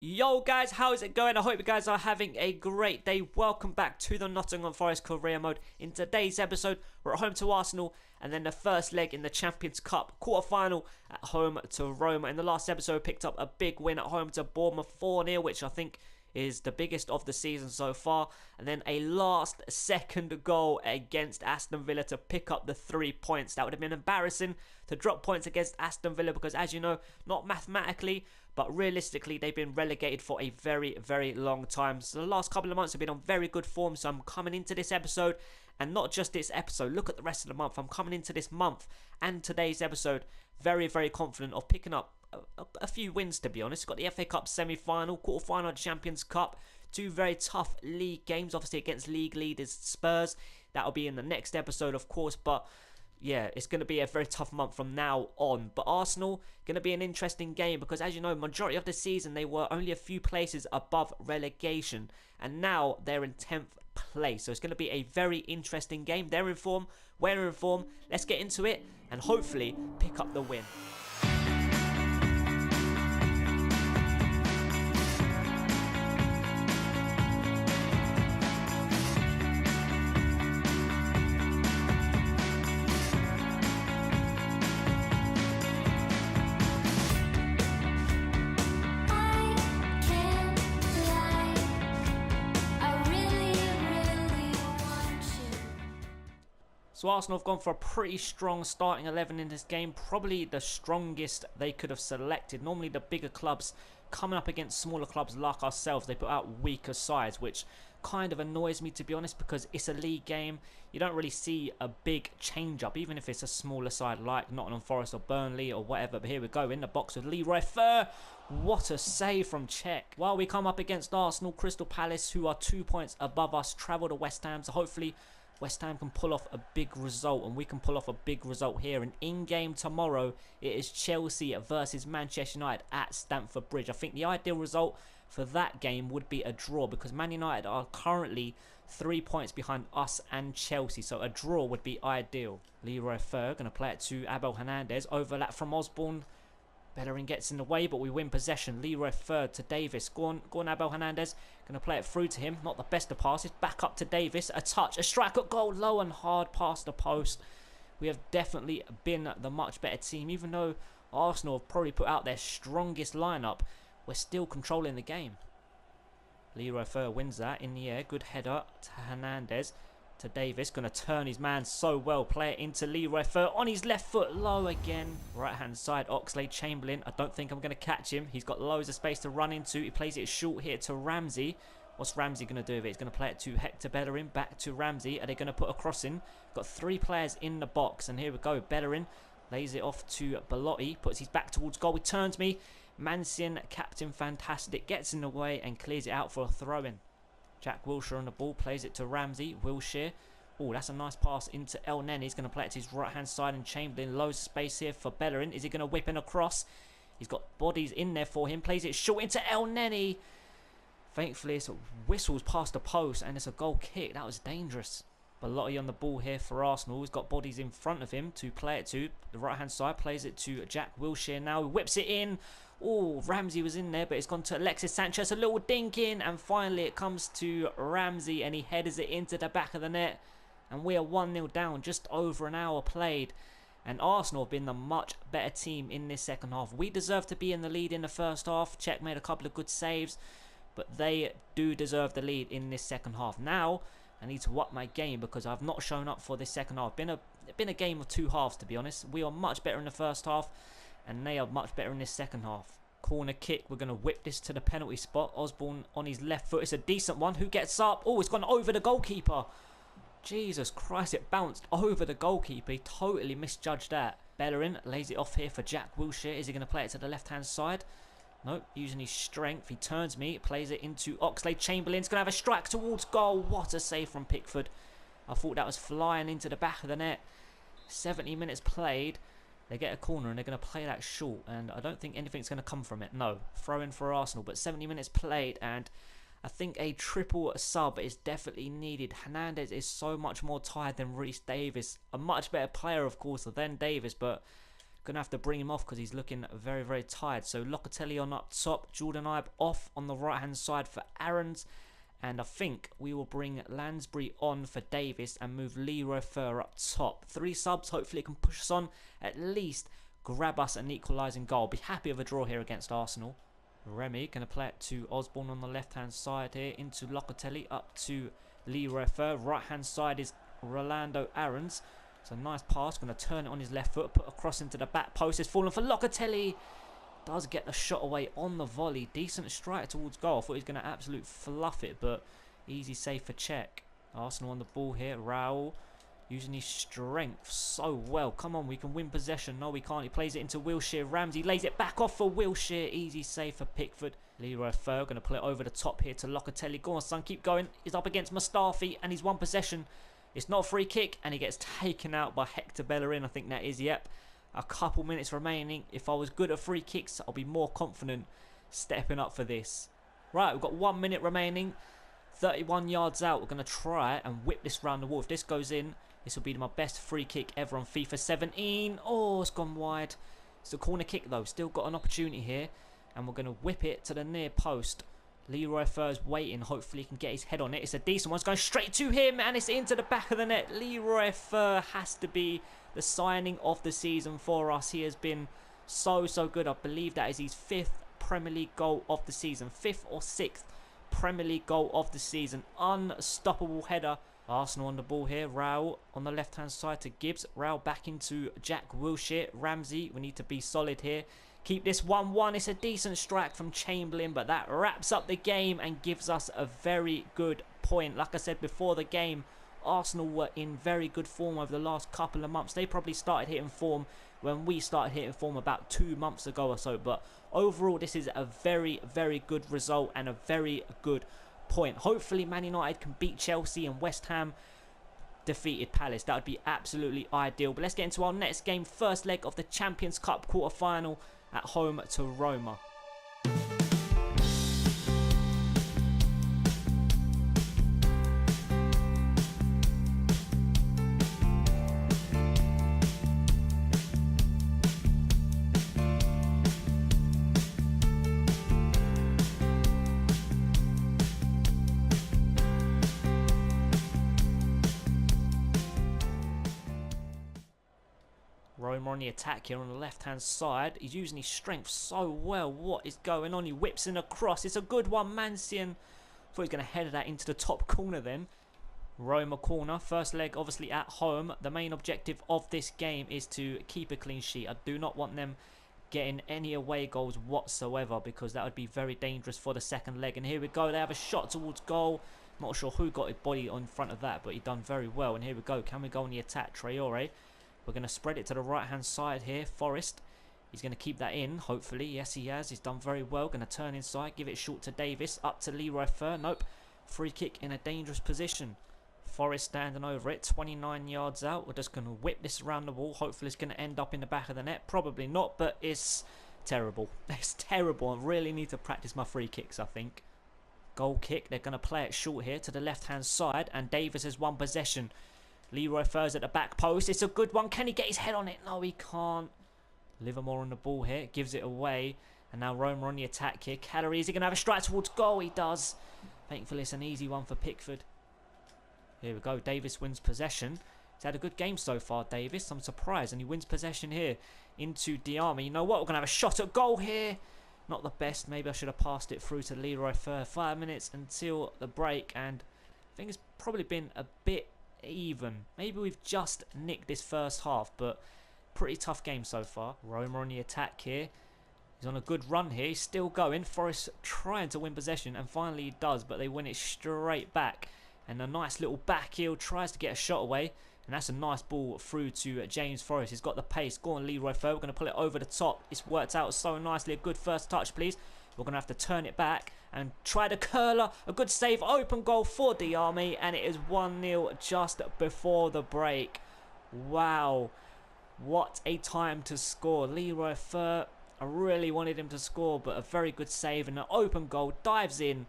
Yo guys, how's it going? I hope you guys are having a great day. Welcome back to the Nottingham Forest career mode. In today's episode, we're at home to Arsenal and then the first leg in the Champions Cup quarter-final at home to Roma. In the last episode, we picked up a big win at home to Bournemouth 4-0, which I think is the biggest of the season so far, and then a last second goal against Aston Villa to pick up the 3 points. That would have been embarrassing to drop points against Aston Villa because, as you know, not mathematically but realistically they've been relegated for a very long time. So the last couple of months have been on very good form, so I'm coming into this episode, and not just this episode, look at the rest of the month. I'm coming into this month and today's episode very confident of picking up a few wins, to be honest. Got the FA Cup semi-final, quarter-final Champions Cup, two very tough league games, obviously against league leaders Spurs. That'll be in the next episode, of course, but yeah, it's going to be a very tough month from now on. But Arsenal, going to be an interesting game because, as you know, majority of the season they were only a few places above relegation, and now they're in 10th place. So it's going to be a very interesting game. They're in form, we're in form. Let's get into it and hopefully pick up the win. So Arsenal have gone for a pretty strong starting 11 in this game, probably the strongest they could have selected. Normally the bigger clubs coming up against smaller clubs like ourselves, they put out weaker sides, which kind of annoys me, to be honest, because it's a league game. You don't really see a big change up, even if it's a smaller side like Nottingham Forest or Burnley or whatever. But here we go, in the box with Leroy. What a save from Cech. While we come up against Arsenal, Crystal Palace, who are 2 points above us, travel to West Ham, so hopefully West Ham can pull off a big result, and we can pull off a big result here. And in-game tomorrow, it is Chelsea versus Manchester United at Stamford Bridge. I think the ideal result for that game would be a draw, because Man United are currently 3 points behind us and Chelsea, so a draw would be ideal. Leroy going to play it to Abel Hernandez, overlap from Osborne. Bellerin gets in the way, but we win possession. Leroy to Davis. Go on, Abel Hernandez. Going to play it through to him. Not the best of passes. Back up to Davis. A touch. A strike at goal. Low and hard past the post. We have definitely been the much better team. Even though Arsenal have probably put out their strongest lineup, we're still controlling the game. Leroy wins that in the air. Good header to Hernandez. To Davis, going to turn his man so well, play it into Leroy on his left foot, low again, right hand side, Oxlade-Chamberlain. I don't think I'm going to catch him. He's got loads of space to run into. He plays it short here to Ramsey. What's Ramsey going to do with it? He's going to play it to Hector Bellerin, back to Ramsey. Are they going to put a cross in? Got three players in the box, and here we go. Bellerin lays it off to Belotti, puts his back towards goal. He turns me. Mancin, captain fantastic, gets in the way and clears it out for a throw-in. Jack Wilshere on the ball, plays it to Ramsey. Wilshere. Oh, that's a nice pass into El Neni. He's going to play it to his right-hand side, and Chamberlain. Loads of space here for Bellerin. Is he going to whip in across? He's got bodies in there for him. Plays it short into El Neni. Thankfully, it's whistles past the post, and it's a goal kick. That was dangerous. Belotti on the ball here for Arsenal. He's got bodies in front of him to play it to. The right-hand side plays it to Jack Wilshere now. He whips it in. Oh, Ramsey was in there, but it's gone to Alexis Sanchez. A little dink in, and finally it comes to Ramsey, and he headers it into the back of the net. And we are 1-0 down, just over an hour played. And Arsenal have been the much better team in this second half. We deserve to be in the lead in the first half. Cech made a couple of good saves, but they do deserve the lead in this second half. Now, I need to up my game because I've not shown up for this second half. Been a game of two halves, to be honest. We are much better in the first half, and they are much better in this second half. Corner kick. We're going to whip this to the penalty spot. Osborne on his left foot. It's a decent one. Who gets up? Oh, it's gone over the goalkeeper. Jesus Christ, it bounced over the goalkeeper. He totally misjudged that. Bellerin lays it off here for Jack Wilshere. Is he going to play it to the left-hand side? Nope, using his strength. He turns me, plays it into Oxlade-Chamberlain. He's going to have a strike towards goal. What a save from Pickford. I thought that was flying into the back of the net. 70 minutes played. They get a corner and they're going to play that short. And I don't think anything's going to come from it. No, throw in for Arsenal. But 70 minutes played, and I think a triple sub is definitely needed. Hernandez is so much more tired than Reece Davis. A much better player, of course, than Davis. But Going to have to bring him off because he's looking very, very tired. So Locatelli on up top. Jordan Ibe off on the right-hand side for Aarons. And I think we will bring Lansbury on for Davis and move Leroy Fer up top. 3 subs. Hopefully it can push us on. At least grab us an equalising goal. Be happy with a draw here against Arsenal. Remy going to play it to Osborne on the left-hand side here. Into Locatelli. Up to Leroy Fer. Right-hand side is Rolando Aarons. It's a nice pass. Going to turn it on his left foot. Put a cross into the back post. It's fallen for Locatelli. Does get the shot away on the volley. Decent strike towards goal. I thought he was going to absolute fluff it, but easy save for check. Arsenal on the ball here. Raul using his strength so well. Come on, we can win possession. No, we can't. He plays it into Wilshere. Ramsey lays it back off for Wilshere. Easy save for Pickford. Leroy Fer going to pull it over the top here to Locatelli. Go on, son. Keep going. He's up against Mustafi and he's won possession. It's not a free kick and he gets taken out by Hector Bellerin. I think that is, yep. A couple minutes remaining. If I was good at free kicks, I'll be more confident stepping up for this. Right, we've got 1 minute remaining. 31 yards out. We're going to try and whip this round the wall. If this goes in, this will be my best free kick ever on FIFA 17. Oh, it's gone wide. It's a corner kick though. Still got an opportunity here. And we're going to whip it to the near post. Leroy Fer's waiting. Hopefully he can get his head on it. It's a decent one. It's going straight to him and it's into the back of the net. Leroy Fer has to be the signing of the season for us. He has been so good. I believe that is his 5th Premier League goal of the season. 5th or 6th Premier League goal of the season. Unstoppable header. Arsenal on the ball here. Raul on the left hand side to Gibbs. Raul back into Jack Wilshere. Ramsey, we need to be solid here. Keep this 1-1. It's a decent strike from Chamberlain, but that wraps up the game and gives us a very good point. Like I said before the game, Arsenal were in very good form over the last couple of months. They probably started hitting form when we started hitting form about 2 months ago or so. But overall, this is a very good result and a very good point. Hopefully, Man United can beat Chelsea and West Ham defeated Palace. That would be absolutely ideal. But let's get into our next game. First leg of the Champions Cup quarter-final at home to Roma. Roma on the attack here on the left hand side. He's using his strength so well. What is going on? He whips in a cross. It's a good one. Mancian. Thought he was going to head that into the top corner then. Roma corner. First leg obviously at home. The main objective of this game is to keep a clean sheet. I do not want them getting any away goals whatsoever because that would be very dangerous for the second leg. And here we go. They have a shot towards goal. Not sure who got his body on front of that, but he done very well. And here we go. Can we go on the attack? Traore. We're going to spread it to the right hand side here. Forrest. He's going to keep that in, hopefully. Yes, he has. He's done very well. Going to turn inside. Give it short to Davis. Up to Leroy Fer. Nope. Free kick in a dangerous position. Forrest standing over it. 29 yards out. We're just going to whip this around the wall. Hopefully it's going to end up in the back of the net. Probably not, but it's terrible. It's terrible. I really need to practice my free kicks, I think. Goal kick. They're going to play it short here to the left hand side. And Davis has won possession. Leroy Fer's at the back post. It's a good one. Can he get his head on it? No, he can't. Livermore on the ball here. Gives it away. And now Roma on the attack here. Calorie, is he going to have a strike towards goal? He does. Thankfully, it's an easy one for Pickford. Here we go. Davis wins possession. He's had a good game so far, Davis. I'm surprised. And he wins possession here into Diarmi. You know what? We're going to have a shot at goal here. Not the best. Maybe I should have passed it through to Leroy Fer. 5 minutes until the break. And I think it's probably been a bit even. Maybe we've just nicked this first half, but pretty tough game so far. Roma on the attack here. He's on a good run here. He's still going. Forrest trying to win possession, and finally he does, but they win it straight back. And a nice little back heel. Tries to get a shot away, and that's a nice ball through to James Forrest. He's got the pace. Go on, Leroy Fer. We're going to pull it over the top. It's worked out so nicely. A good first touch, please. We're going to have to turn it back and try the curler. A good save. Open goal for Diarmi. And it is 1-0 just before the break. Wow. What a time to score. Leroy Fer. I really wanted him to score, but a very good save. And an open goal. Dives in.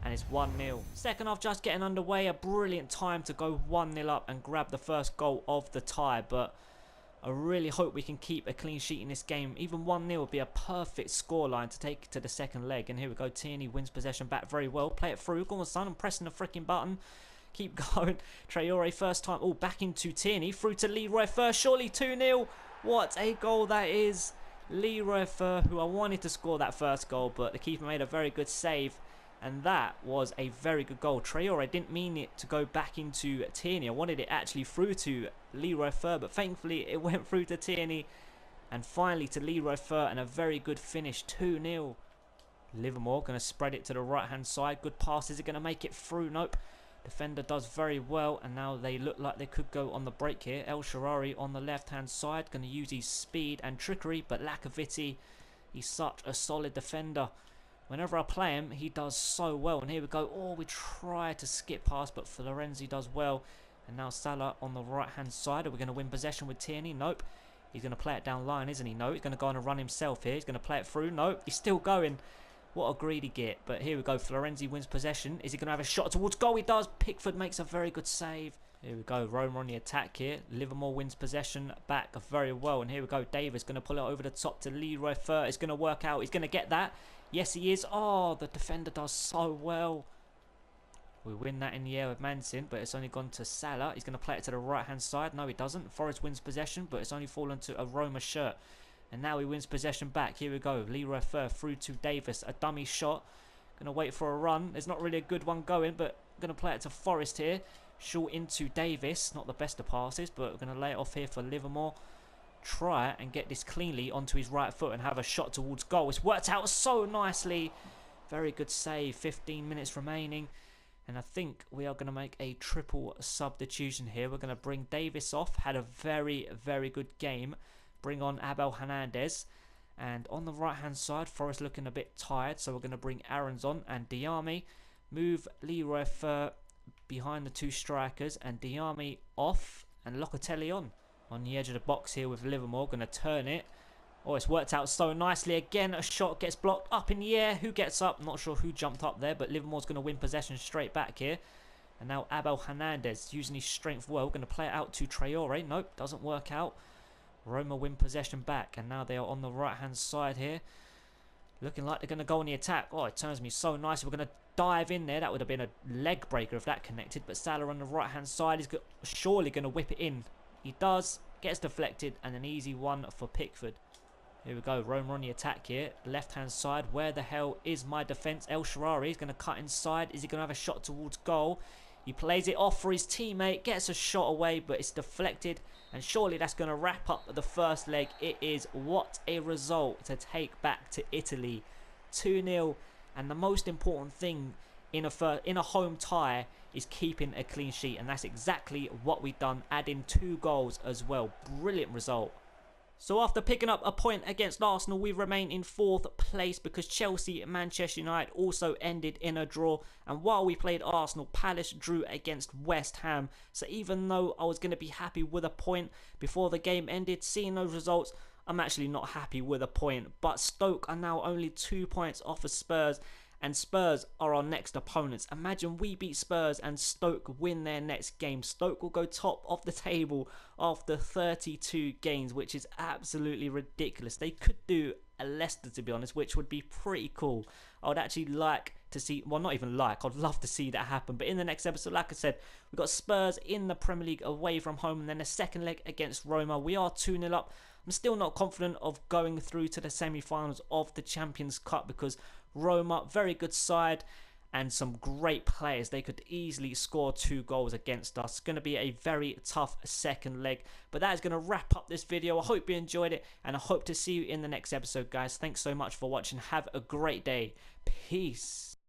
And it's 1-0. Second half just getting underway. A brilliant time to go 1-0 up and grab the first goal of the tie. But I really hope we can keep a clean sheet in this game. Even 1-0 would be a perfect scoreline to take to the second leg. And here we go. Tierney wins possession back very well. Play it through. Go on, son. I'm pressing the freaking button. Keep going. Traore first time. Oh, back into Tierney. Through to Leroy first. Surely 2-0. What a goal that is. Leroy Fer, who I wanted to score that first goal, but the keeper made a very good save. And that was a very good goal. Traore didn't mean it to go back into Tierney. I wanted it actually through to Leroy Fer, but thankfully it went through to Tierney. And finally to Leroy Fer, and a very good finish, 2-0. Livermore going to spread it to the right-hand side. Good pass. Is it going to make it through? Nope. Defender does very well, and now they look like they could go on the break here. El Shaarawy on the left-hand side, going to use his speed and trickery, but Lacoviti, he's such a solid defender. Whenever I play him, he does so well. And here we go. Oh, we try to skip past, but Florenzi does well. And now Salah on the right-hand side. Are we going to win possession with Tierney? Nope. He's going to play it down line, isn't he? No, he's going to go on a run himself here. He's going to play it through. Nope, he's still going. What a greedy git. But here we go. Florenzi wins possession. Is he going to have a shot towards goal? He does. Pickford makes a very good save. Here we go. Roma on the attack here. Livermore wins possession back very well. And here we go. Davis going to pull it over the top to Leroy Fer. It's going to work out. He's going to get that. Yes, he is. Oh, the defender does so well. We win that in the air with Manson, but it's only gone to Salah. He's going to play it to the right-hand side. No, he doesn't. Forest wins possession, but it's only fallen to a Roma shirt. And now he wins possession back. Here we go. Leroy Fer through to Davis. A dummy shot. Going to wait for a run. There's not really a good one going, but going to play it to Forest here. Short into Davis. Not the best of passes, but we're going to lay it off here for Livermore. Try and get this cleanly onto his right foot and have a shot towards goal. It's worked out so nicely. Very good save. 15 minutes remaining. And I think we are going to make a triple substitution here. We're going to bring Davis off. Had a very, very good game. Bring on Abel Hernandez. And on the right-hand side, Forest looking a bit tired. So we're going to bring Aarons on and Diame. Move Leroy Fer behind the two strikers. And Diame off. And Locatelli on the edge of the box here with Livermore. Going to turn it. Oh, it's worked out so nicely. Again, a shot gets blocked up in the air. Who gets up? Not sure who jumped up there, but Livermore's going to win possession straight back here. And now Abel Hernandez using his strength well. Going to play it out to Traore. Nope, doesn't work out. Roma win possession back. And now they are on the right-hand side here. Looking like they're going to go on the attack. Oh, it turns me so nice. We're going to dive in there. That would have been a leg breaker if that connected. But Salah on the right-hand side is surely going to whip it in. He does. Gets deflected. And an easy one for Pickford. Here we go. Roma on the attack here. Left-hand side. Where the hell is my defence? El Shaarawy is going to cut inside. Is he going to have a shot towards goal? He plays it off for his teammate. Gets a shot away, but it's deflected. And surely that's going to wrap up the first leg. It is. What a result to take back to Italy. 2-0. And the most important thing in a home tie is keeping a clean sheet. And that's exactly what we've done. Adding 2 goals as well. Brilliant result. So after picking up a point against Arsenal, we remain in 4th place because Chelsea and Manchester United also ended in a draw. And while we played Arsenal, Palace drew against West Ham. So even though I was going to be happy with a point before the game ended, seeing those results, I'm actually not happy with a point. But Stoke are now only 2 points off of Spurs. And Spurs are our next opponents. Imagine we beat Spurs and Stoke win their next game. Stoke will go top of the table after 32 games, which is absolutely ridiculous. They could do a Leicester, to be honest, which would be pretty cool. I would actually like to see, well, not even like, I'd love to see that happen. But in the next episode, like I said, we've got Spurs in the Premier League away from home, and then a second leg against Roma. We are 2-0 up. I'm still not confident of going through to the semi-finals of the Champions Cup because Roma, very good side and some great players. They could easily score 2 goals against us. It's going to be a very tough second leg. But that is going to wrap up this video. I hope you enjoyed it and I hope to see you in the next episode, guys. Thanks so much for watching. Have a great day. Peace.